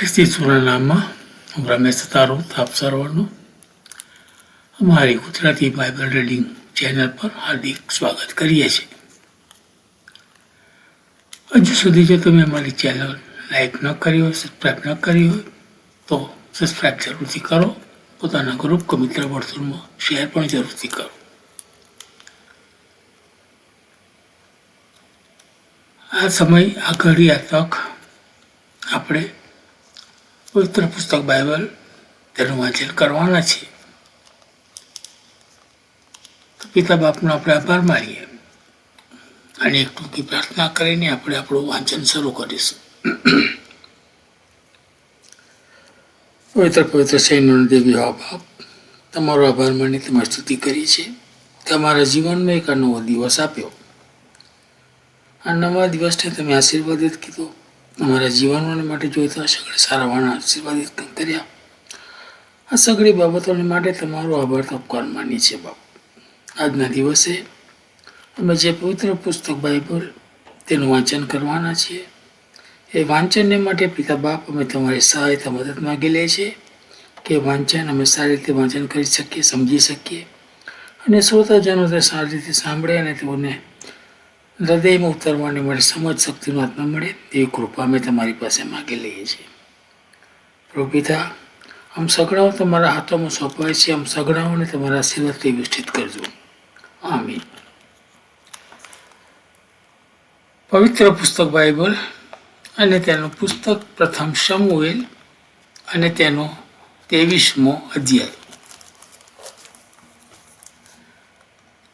ખ્રિસ્તી ઈસુના નામમાં હું રમેશ તારું આપ સર્વનું અમારી ગુજરાતી બાઇબલ રીડિંગ ચેનલ પર હાર્દિક સ્વાગત કરીએ છીએ. હજુ સુધી જો તમે અમારી ચેનલ લાઈક ન કરી હોય, સબસ્ક્રાઈબ ન કરી હોય તો સબસ્ક્રાઈબ જરૂરથી કરો. પોતાના ગ્રુપ કે મિત્ર વર્તુળમાં શેર પણ જરૂરથી કરો. આ સમય, આ ઘડી, આ તક આપણે પવિત્ર પુસ્તક બાઇબલ તેનું વાંચન કરવાના છીએ. તો પિતા બાપનો આપણે આભાર માનીએ અને એક ટૂંકી પ્રાર્થના કરીને આપણે આપણું વાંચન શરૂ કરીશું. પવિત્ર સૈન્યનો દેવી હો બાપ, તમારો આભાર માની તમારી સ્તુતિ કરી છે કે અમારા જીવનમાં એક નવો દિવસ આપ્યો. આ નવા દિવસને તમે આશીર્વાદિત કીધો. અમારા જીવનોને માટે જોઈતા સગળે સારાવાના આશીર્વાદિત કર્યા. આ સગળી બાબતોને માટે તમારો આભાર ઉપકાર માની છે બાપ. આજના દિવસે અમે જે પવિત્ર પુસ્તક બાઇબલ તેનું વાંચન કરવાના છીએ, એ વાંચનને માટે પિતા બાપ અમે તમારી સહાયતા મદદ માગી લે છે કે વાંચન અમે સારી રીતે વાંચન કરી શકીએ, સમજી શકીએ અને શ્રોતાજનો તે સારી રીતે સાંભળે અને તેઓને હૃદયમાં ઉતરવાની મળે, સમજ શક્તિનો આત્મા મળે એવી કૃપા અમે તમારી પાસે માગી લઈએ છીએ. પ્રભુ પિતા, આમ સગડાઓ તમારા હાથોમાં સોંપાય છે. આમ સગડાઓને તમારા આશીર્વાદથી વિષ્ટિત કરજો. આમીન. પવિત્ર પુસ્તક બાઇબલ અને તેનું પુસ્તક પ્રથમ શમુએલ અને તેનો 23મો અધ્યાય.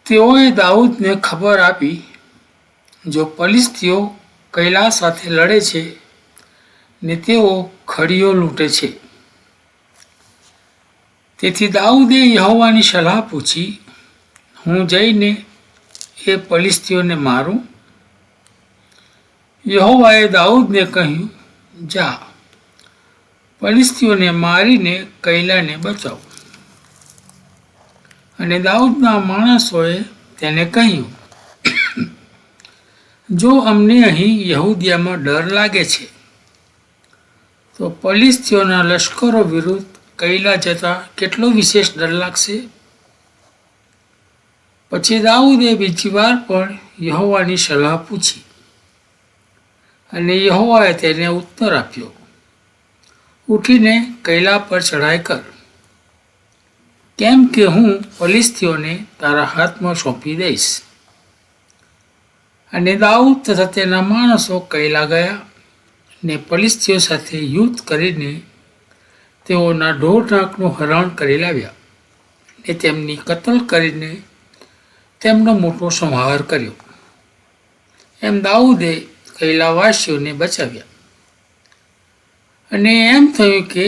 તેઓએ દાઉદને ખબર આપી, જો ફલિસ્તીઓ કૈલા સાથે લડે છે ને તેઓ ખડીઓ લૂંટે છે. તેથી દાઉદે યહોવાની સલાહ પૂછી, હું જઈને એ ફલિસ્તીઓને મારું? યહોવાએ દાઉદને કહ્યું, જા, ફલિસ્તીઓને મારીને કૈલાને બચાવ. અને દાઉદના માણસોએ તેને કહ્યું, જો અમને અહીં યહૂદિયામાં ડર લાગે છે તો ફલિસ્તીઓના લશ્કરો વિરુદ્ધ કૈલા જતા કેટલો વિશેષ ડર લાગશે. પછી દાઉદે બીજી વાર પણ યહોવાની સલાહ પૂછી અને યહોવાએ તેને ઉત્તર આપ્યો, ઉઠીને કૈલા પર ચઢાઈ કર, કેમ કે હું ફલિસ્તીઓને તારા હાથમાં સોંપી દઈશ. અને દાઉદ તથા તેના માણસો કૈલા ગયા ને ફલિસ્તીઓ સાથે યુદ્ધ કરીને તેઓના ઢોરઢાંખનું હરણ કરી લાવ્યા ને તેમની કતલ કરીને તેમનો મોટો સંહાર કર્યો. એમ દાઉદે કૈલાવાસીઓને બચાવ્યા. અને એમ થયું કે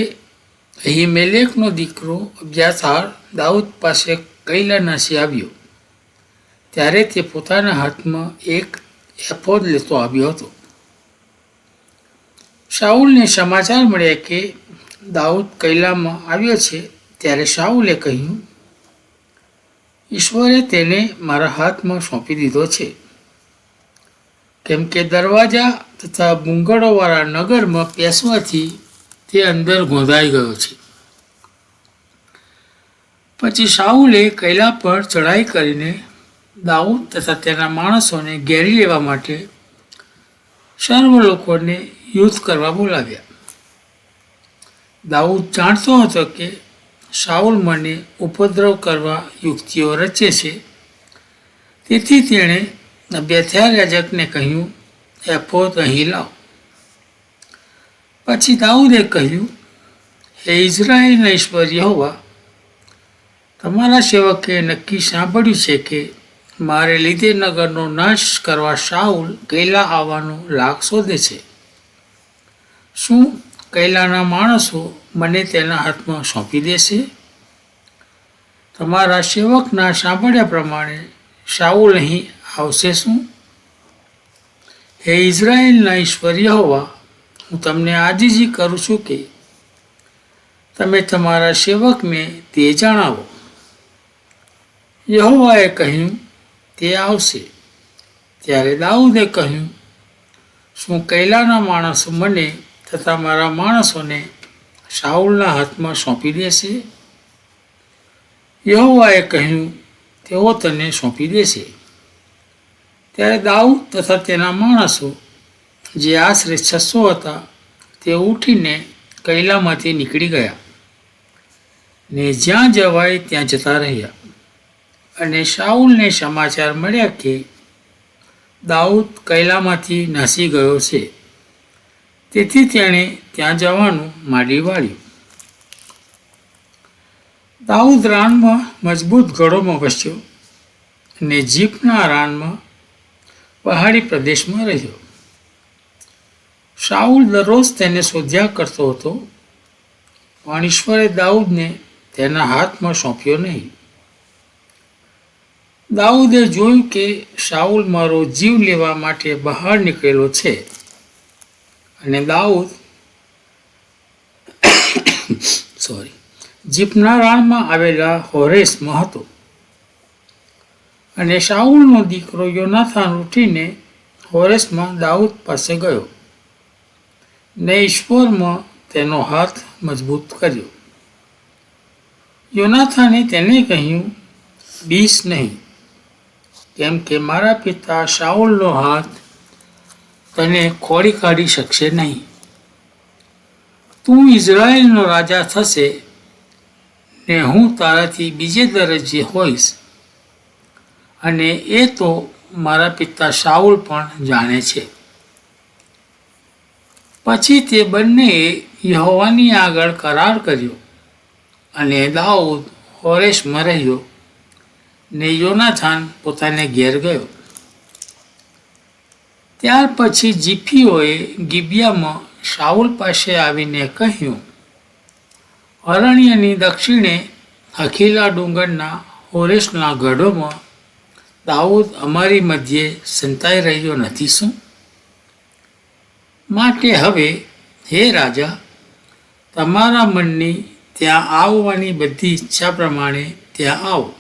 અહીમેલેકનો દીકરો અબ્યાતાર દાઉદ પાસે કૈલાનાસી આવ્યો, ત્યારે તે પોતાના હાથમાં એક એફોદ લેતો આવ્યો હતો. શાઉલને સમાચાર મળ્યા કે દાઉદ કૈલામાં આવ્યો છે, ત્યારે શાઉલે કહ્યું, ઈશ્વરે તેને મારા હાથમાં સોંપી દીધો છે, કેમ કે દરવાજા તથા બુંગળોવાળા નગરમાં પેસવાથી તે અંદર ગોંધાઈ ગયો છે. પછી શાઉલે કૈલા પર ચઢાઈ કરીને દાઉદ તથા તેના માણસોને ઘેરી લેવા માટે સર્વ લોકોને યુદ્ધ કરવા બોલાવ્યા. દાઉદ જાણતો હતો કે શાઉલ મને ઉપદ્રવ કરવા યુક્તિઓ રચે છે, તેથી તેણે અબ્યાતાર યાજકને કહ્યું, એફોદ અહીં લાવ. પછી દાઉદે કહ્યું, હે ઇઝરાયેલના ઈશ્વર યહોવા, તમારા સેવકે નક્કી સાંભળ્યું છે કે મારે લીધે નગરનો નાશ કરવા શાઉલ કૈલા આવવાનો લાગ શોધે છે. શું કૈલાના માણસો મને તેના હાથમાં સોંપી દેશે? તમારા સેવકના સાંભળ્યા પ્રમાણે શાઉલ અહીં આવશે શું? હે ઇઝરાયેલના ઈશ્વર યહોવા, હું તમને આજીજી કરું છું કે તમે તમારા સેવકને તે જણાવો. યહોવાએ કહ્યું, તે આવશે. ત્યારે દાઉદે કહ્યું, શું કૈલાના માણસો મને તથા મારા માણસોને શાઉલના હાથમાં સોંપી દેશે? યહોવાએ કહ્યું, તેઓ તને સોંપી દેશે. ત્યારે દાઉદ તથા તેના માણસો, જે આશરે 600 હતા, તે ઉઠીને કૈલામાંથી નીકળી ગયા ને જ્યાં જવાય ત્યાં જતા રહ્યા. અને શાઉલને સમાચાર મળ્યા કે દાઉદ કૈલામાંથી નાસી ગયો છે. તેથી તેણે ત્યાં જવાનું માંડી વાળ્યું. દાઉદ રાનમાં મજબૂત ગઢોમાં વસ્યો અને જીફના રાનમાં પહાડી પ્રદેશમાં રહ્યો. શાઉલ દરરોજ તેને શોધ્યા કરતો હતો, પણ ઈશ્વરે દાઉદને તેના હાથમાં સોંપ્યો નહીં. દાઉદે જોયું કે શાઉલ મારો જીવ લેવા માટે બહાર નીકળેલો છે. અને દાઉદ જીફના રાણમાં આવેલા હોરેશમાં હતો. અને શાઉલનો દીકરો યોનાથાન ઉઠીને હોરેશમાં દાઉદ પાસે ગયો ને ઈશ્વરમાં તેનો હાથ મજબૂત કર્યો. યોનાથાને તેને કહ્યું, બીસ નહીં, કેમ કે મારા પિતા શાઉલનો હાથ તને ખોડી કાઢી શકશે નહીં. તું ઇઝરાયેલનો રાજા થશે ને હું તારાથી બીજે દરજ્જે હોઈશ. અને એ તો મારા પિતા શાઉલ પણ જાણે છે. પછી તે બંનેએ યહોવાની આગળ કરાર કર્યો અને દાઉદ હોરેશમાં રહ્યો ને યોનાથાન પોતાને ઘેર ગયો. ત્યાર પછી જીફીઓએ ગિબિયામાં શાઉલ પાસે આવીને કહ્યું, અરણ્યની દક્ષિણે હકીલા ડુંગરના હોરેશના ગઢોમાં દાઉદ અમારી મધ્યે સંતાઈ રહ્યો નથી શું? માટે હવે હે રાજા, તમારા મનની ત્યાં આવવાની બધી ઈચ્છા પ્રમાણે ત્યાં આવો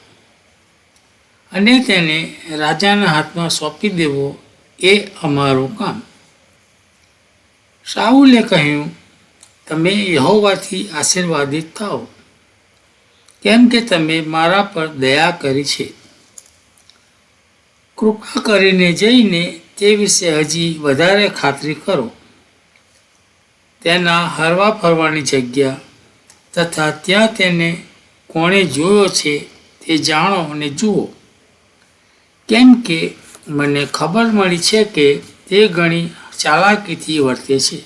અને તેને રાજાના હાથમાં સોંપી દેવો, એ અમારું કામ. શાઉલે કહ્યું, તમે યહોવાથી આશીર્વાદિત થાઓ, કેમ કે તમે મારા પર દયા કરી છે. કૃપા કરીને જઈને તે વિશે હજી વધારે ખાતરી કરો. તેના હરવા ફરવાની જગ્યા તથા ત્યાં તેને કોણે જોયો છે તે જાણો અને જુઓ, કેમ કે મને ખબર મળી છે કે તે ઘણી ચાલાકીથી વર્તે છે.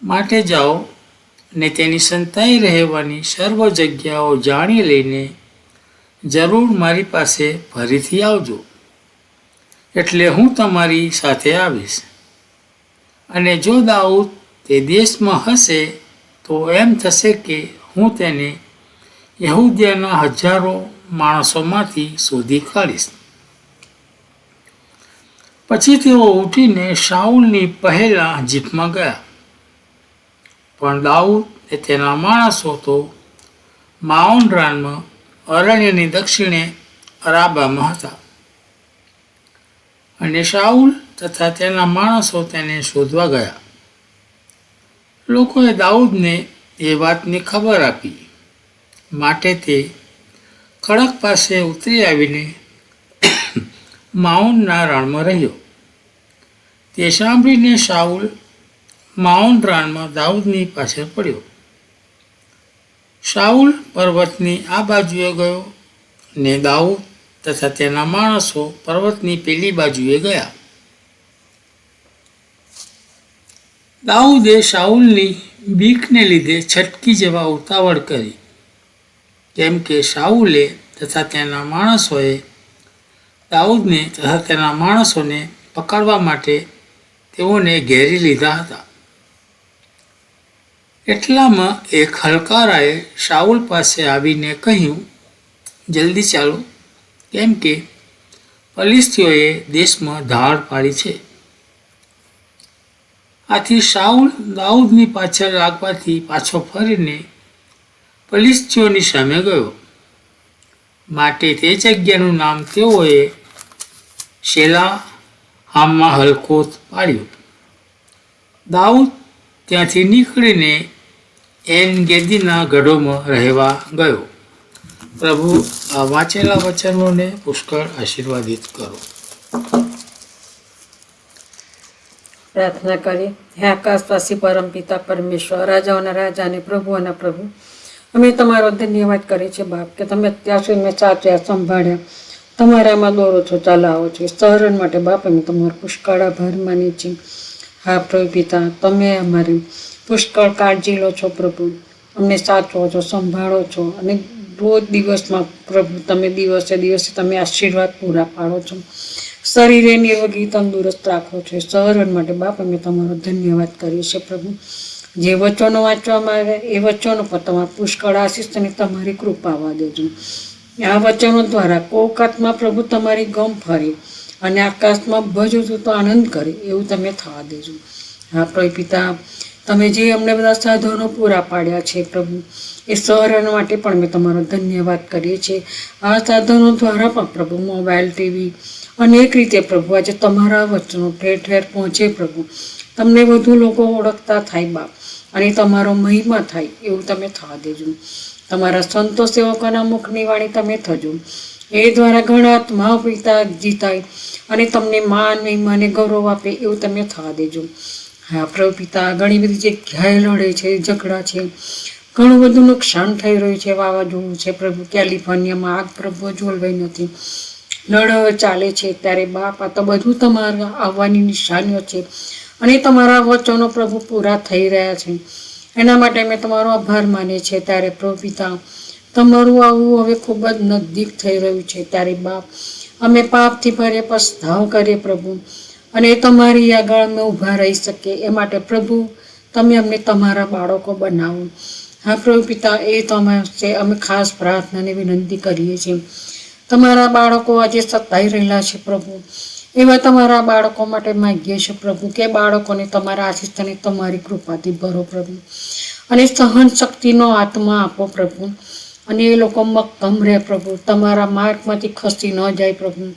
માટે જાઓ ને તેની સંતાઈ રહેવાની સર્વ જગ્યાઓ જાણી લઈને જરૂર મારી પાસે ફરીથી આવજો, એટલે હું તમારી સાથે આવીશ. અને જો દાઉદ તે દેશમાં હશે તો એમ થશે કે હું તેને યહૂદિયાના હજારો માણસોમાંથી શોધી કાઢીશ. પછી તેઓ ઉઠીને શાઉલની પહેલા જીફમાં ગયા. પણ દાઉદ એ તેના માણસો તો માઓન રાનમાં અરણ્યની દક્ષિણે અરાબામાં હતા. અને શાઉલ તથા તેના માણસો તેને શોધવા ગયા. લોકોએ દાઉદને એ વાતની ખબર આપી. માટે તે ખડક પાસે ઉતરી આવીને માઉનના રણમાં રહ્યો. તે સાંભળીને શાઉલ માઉન રણમાં દાઉદની પાછળ પડ્યો. શાઉલ પર્વતની આ બાજુએ ગયો ને દાઉદ તથા તેના માણસો પર્વતની પેલી બાજુએ ગયા. દાઉદે શાઉલની બીકને લીધે છટકી જવા ઉતાવળ કરી, કેમ કે શાઉલે તથા તેના માણસોએ દાઉદને તથા તેના માણસોને પકડવા માટે તેઓને ઘેરી લીધા હતા. એટલામાં એક હલકારાએ શાઉલ પાસે આવીને કહ્યું, જલ્દી ચાલો, કેમ કે ફલિસ્તીઓએ દેશમાં ધાડ પાડી છે. આથી શાઉલ દાઉદની પાછળ લાગવાથી પાછો ફરીને ફલિસ્તીઓની સામે ગયો. માટે તે જગ્યાનું નામ તેઓએ શેલા હામમાં હલકોત પાડ્યું. દાઉદ ત્યાંથી નીકળીને એન ગેદીના ગઢોમાં રહેવા ગયો. પ્રભુ આ વાંચેલા વચનોને પુષ્કળ આશીર્વાદિત કરો. પ્રાર્થના કરીએ. હે આકાશવાસી પરમ પિતા પરમેશ્વર, રાજાઓના રાજા અને પ્રભુઓના પ્રભુ, અમે તમારો ધન્યવાદ કરીએ છીએ બાપ, કે તમે અત્યાર સુધી મેં સાચવ્યા, સંભાળ્યા, તમારામાં દોરો છો, ચલાવો છો. સહરણ માટે બાપ અમે તમારો પુષ્કળ આભાર માનીએ છીએ. હા પ્રભુ પિતા, તમે અમારી પુષ્કળ કાળજી લો છો પ્રભુ, અમને સાચવો છો, સંભાળો છો, અને રોજ દિવસમાં પ્રભુ તમે દિવસે દિવસે તમે આશીર્વાદ પૂરા પાડો છો. શરીરે નિરોગી તંદુરસ્ત રાખો છો. સહરણ માટે બાપ અમે તમારો ધન્યવાદ કરીએ છીએ પ્રભુ. જે વચનો વાંચવામાં આવે એ વચનો પર તમારા પુષ્કળ આશીષ અને તમારી કૃપા આવવા દેજો. આ વચનો દ્વારા કોકાતમાં પ્રભુ તમારી ગમ ફરે અને આકાશમાં ભજો તો આનંદ કરે એવું તમે થવા દેજો. હા પ્રભુ પિતા, તમે જે અમને બધા સાધનો પૂરા પાડ્યા છે પ્રભુ, એ સહરણ માટે પણ અમે તમારો ધન્યવાદ કરીએ છીએ. આ સાધનો દ્વારા પણ પ્રભુ મોબાઈલ, ટીવી અનેક રીતે પ્રભુ આજે તમારા વચનો ઠેર ઠેર પહોંચે પ્રભુ, તમને વધુ લોકો ઓળખતા થાય બાપ, અને તમારો મહિમા થાય એવું તમે થવા દેજો. તમારા સંતો સેવકોના મુખની વાણી તમે થજો, એ દ્વારા ઘણા આત્માઓ પિતા જીતાય અને તમને માન, મહિમા અને ગૌરવ આપે એવું તમે થવા દેજો. હા પ્રભુ પિતા, ઘણી બધી જગ્યાએ લડે છે, ઝઘડા છે, ઘણું બધું નુકસાન થઈ રહ્યું છે, વાવાઝોડું છે પ્રભુ, કેલિફોર્નિયામાં આગ પ્રભુ જોલવાઈ નથી, લડાઈઓ ચાલે છે. ત્યારે બાપ આ તો બધું તમારા આવવાની નિશાનીઓ છે, અને તમારા વચનો પ્રભુ પૂરા થઈ રહ્યા છે. એના માટે અમે તમારો આભાર માનીએ છીએ. ત્યારે પ્રભુ પિતા, તમારું આવું હવે ખૂબ જ નજદીક થઈ રહ્યું છે. ત્યારે બાપ અમે પાપથી ભરે પસ્તાવ કરીએ પ્રભુ, અને તમારી આગળ અમે ઊભા રહી શકીએ એ માટે પ્રભુ તમે અમને તમારા બાળકો બનાવો. હા પ્રભુ પિતા, એ તમારે અમે ખાસ પ્રાર્થનાને વિનંતી કરીએ છીએ. તમારા બાળકો આજે સતાઈ રહેલા છે પ્રભુ, એવા તમારા બાળકો માટે માગીએ છીએ પ્રભુ, કે બાળકોને તમારા આશીષ અને તમારી કૃપાથી ભરો પ્રભુ, અને સહન શક્તિનો આત્મા આપો પ્રભુ, અને એ લોકો મક્કમ રહે પ્રભુ, તમારા માર્ગમાંથી ખસી ન જાય પ્રભુ,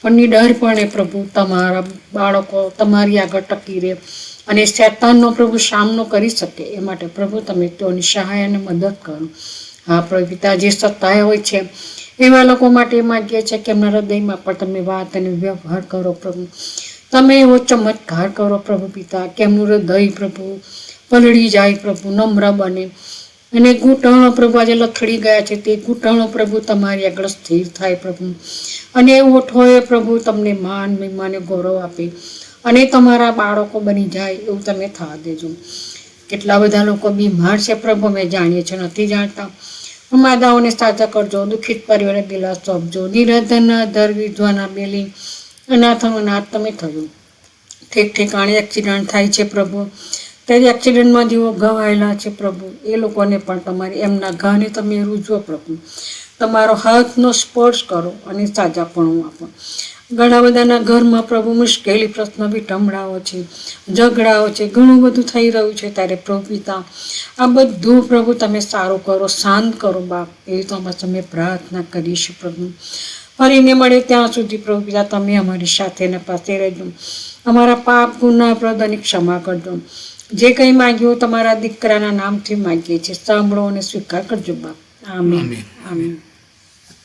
પણ નિડરપણે પ્રભુ તમારા બાળકો તમારી આગળ ટકી રહે અને શૈતાનનો પ્રભુ સામનો કરી શકે એ માટે પ્રભુ તમે તેઓની સહાય અને મદદ કરો. હા પ્રભુ પિતા, જે સતાય હોય છે એવા લોકો માટે માગીએ છીએ કે એમના હૃદયમાં પણ તમે વાત અને વ્યવહાર કરો પ્રભુ, તમે એવો ચમત્કાર કરો પ્રભુ પિતા, કે એમનું હૃદય પ્રભુ પલળી જાય પ્રભુ, નમ્ર બને, અને ઘૂંટણો પ્રભુ આજે લથડી ગયા છે તે ઘૂંટણો પ્રભુ તમારી આગળ સ્થિર થાય પ્રભુ, અને ઓઠોએ પ્રભુ તમને માન, મહિમા અને ગૌરવ આપે, અને તમારા બાળકો બની જાય એવું તમે થવા દેજો. કેટલા બધા લોકો બીમાર છે પ્રભુ, અમે જાણીએ છીએ, નથી જાણતા. માદાઓને સાજા કરજો, દુઃખિત પરિવારને દિલાસો આપજો, નિરાધારના આધાર, વિધવાના બેલી, અનાથોનો નાથ તમે થજો. ઠેક ઠેકાણે એક્સિડન્ટ થાય છે પ્રભુ, ત્યારે એક્સિડન્ટમાં જેઓ ઘવાયેલા છે પ્રભુ, એ લોકોને પણ તમારી એમના ઘાને તમે રૂજો પ્રભુ, તમારો હાથનો સ્પર્શ કરો અને સાજાપણું આપો. ઘણા બધાના ઘરમાં પ્રભુ મુશ્કેલી, પ્રશ્ન, વિટંબણાઓ છે, ઝઘડાઓ છે, ઘણું બધું થઈ રહ્યું છે. ત્યારે પ્રભુ પિતા, આ બધું પ્રભુ તમે સારું કરો, શાંત કરો બાપ, એ તો અમે પ્રાર્થના કરીશું પ્રભુ. ફરીને મળે ત્યાં સુધી પ્રભુ પિતા તમે અમારી સાથે ને પાસે રહેજો, અમારા પાપ, ગુનાહ, અપરાધોની ક્ષમા કરજો. જે કંઈ માગ્યું તમારા દીકરાના નામથી માગીએ છીએ, સાંભળો અને સ્વીકાર કરજો બાપ. આમીન, આમીન.